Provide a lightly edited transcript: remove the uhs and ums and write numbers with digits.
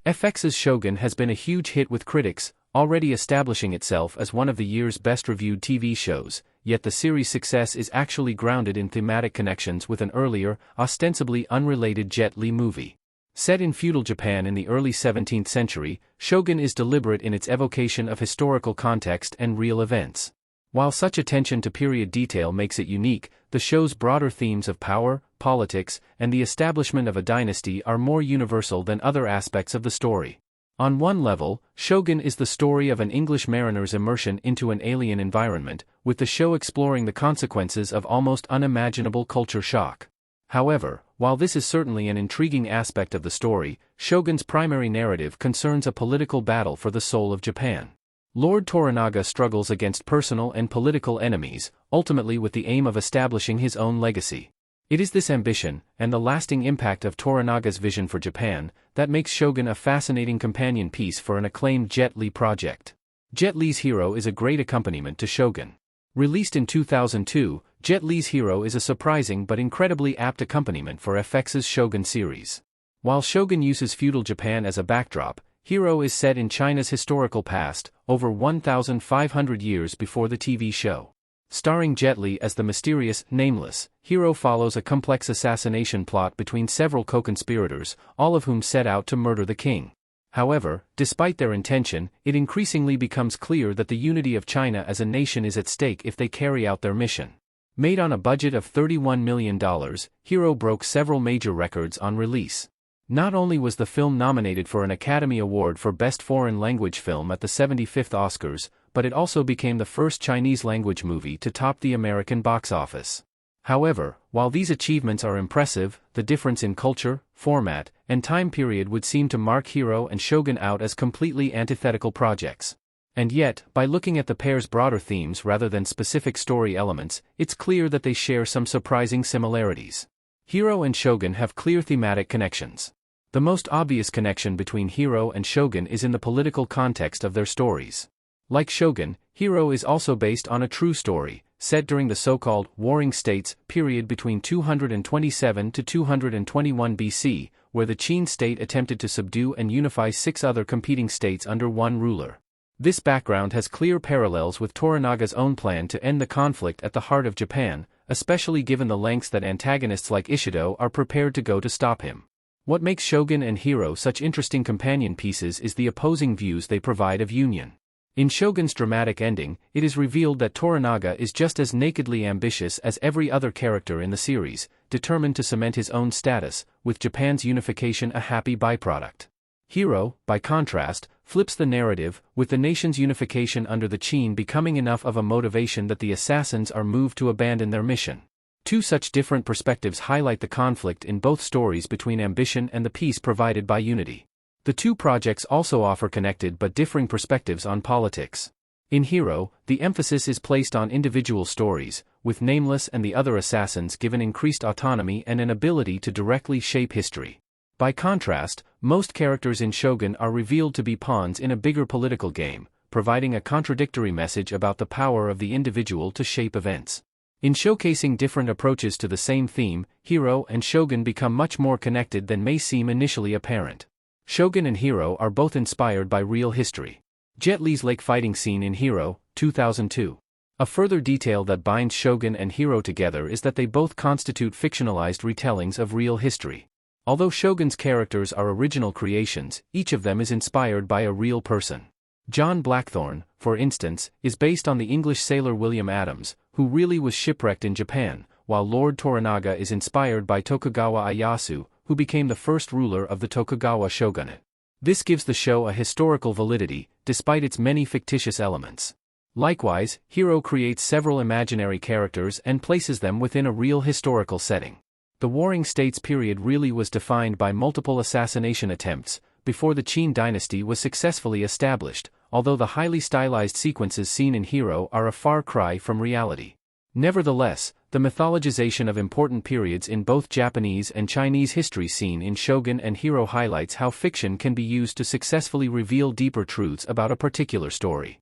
FX's Shogun has been a huge hit with critics, already establishing itself as one of the year's best-reviewed TV shows, yet the series' success is actually grounded in thematic connections with an earlier, ostensibly unrelated Jet Li movie. Set in feudal Japan in the early 17th century, Shogun is deliberate in its evocation of historical context and real events. While such attention to period detail makes it unique, the show's broader themes of power, politics, and the establishment of a dynasty are more universal than other aspects of the story. On one level, Shogun is the story of an English mariner's immersion into an alien environment, with the show exploring the consequences of almost unimaginable culture shock. However, while this is certainly an intriguing aspect of the story, Shogun's primary narrative concerns a political battle for the soul of Japan. Lord Toranaga struggles against personal and political enemies, ultimately with the aim of establishing his own legacy. It is this ambition, and the lasting impact of Toranaga's vision for Japan, that makes Shogun a fascinating companion piece for an acclaimed Jet Li project. Jet Li's Hero is a great accompaniment to Shogun. Released in 2002, Jet Li's Hero is a surprising but incredibly apt accompaniment for FX's Shogun series. While Shogun uses feudal Japan as a backdrop, Hero is set in China's historical past, over 1,500 years before the TV show. Starring Jet Li as the mysterious, nameless, Hero follows a complex assassination plot between several co-conspirators, all of whom set out to murder the king. However, despite their intention, it increasingly becomes clear that the unity of China as a nation is at stake if they carry out their mission. Made on a budget of $31 million, Hero broke several major records on release. Not only was the film nominated for an Academy Award for Best Foreign Language Film at the 75th Oscars, but it also became the first Chinese-language movie to top the American box office. However, while these achievements are impressive, the difference in culture, format, and time period would seem to mark Hero and Shogun out as completely antithetical projects. And yet, by looking at the pair's broader themes rather than specific story elements, it's clear that they share some surprising similarities. Hero and Shogun have clear thematic connections. The most obvious connection between Hero and Shogun is in the political context of their stories. Like Shogun, Hero is also based on a true story, set during the so-called Warring States period between 227 to 221 BC, where the Qin state attempted to subdue and unify 6 other competing states under one ruler. This background has clear parallels with Toranaga's own plan to end the conflict at the heart of Japan, especially given the lengths that antagonists like Ishido are prepared to go to stop him. What makes Shogun and Hero such interesting companion pieces is the opposing views they provide of union. In Shogun's dramatic ending, it is revealed that Toranaga is just as nakedly ambitious as every other character in the series, determined to cement his own status, with Japan's unification a happy byproduct. Hero, by contrast, flips the narrative, with the nation's unification under the Qin becoming enough of a motivation that the assassins are moved to abandon their mission. Two such different perspectives highlight the conflict in both stories between ambition and the peace provided by unity. The two projects also offer connected but differing perspectives on politics. In Hero, the emphasis is placed on individual stories, with Nameless and the other assassins given increased autonomy and an ability to directly shape history. By contrast, most characters in Shogun are revealed to be pawns in a bigger political game, providing a contradictory message about the power of the individual to shape events. In showcasing different approaches to the same theme, Hero and Shogun become much more connected than may seem initially apparent. Shogun and Hero are both inspired by real history. Jet Li's lake fighting scene in Hero, 2002. A further detail that binds Shogun and Hero together is that they both constitute fictionalized retellings of real history. Although Shogun's characters are original creations, each of them is inspired by a real person. John Blackthorne, for instance, is based on the English sailor William Adams, who really was shipwrecked in Japan, while Lord Toranaga is inspired by Tokugawa Ieyasu, who became the first ruler of the Tokugawa shogunate. This gives the show a historical validity, despite its many fictitious elements. Likewise, Hero creates several imaginary characters and places them within a real historical setting. The Warring States period really was defined by multiple assassination attempts, before the Qin dynasty was successfully established, although the highly stylized sequences seen in Hero are a far cry from reality. Nevertheless, the mythologization of important periods in both Japanese and Chinese history seen in Shogun and Hero highlights how fiction can be used to successfully reveal deeper truths about a particular story.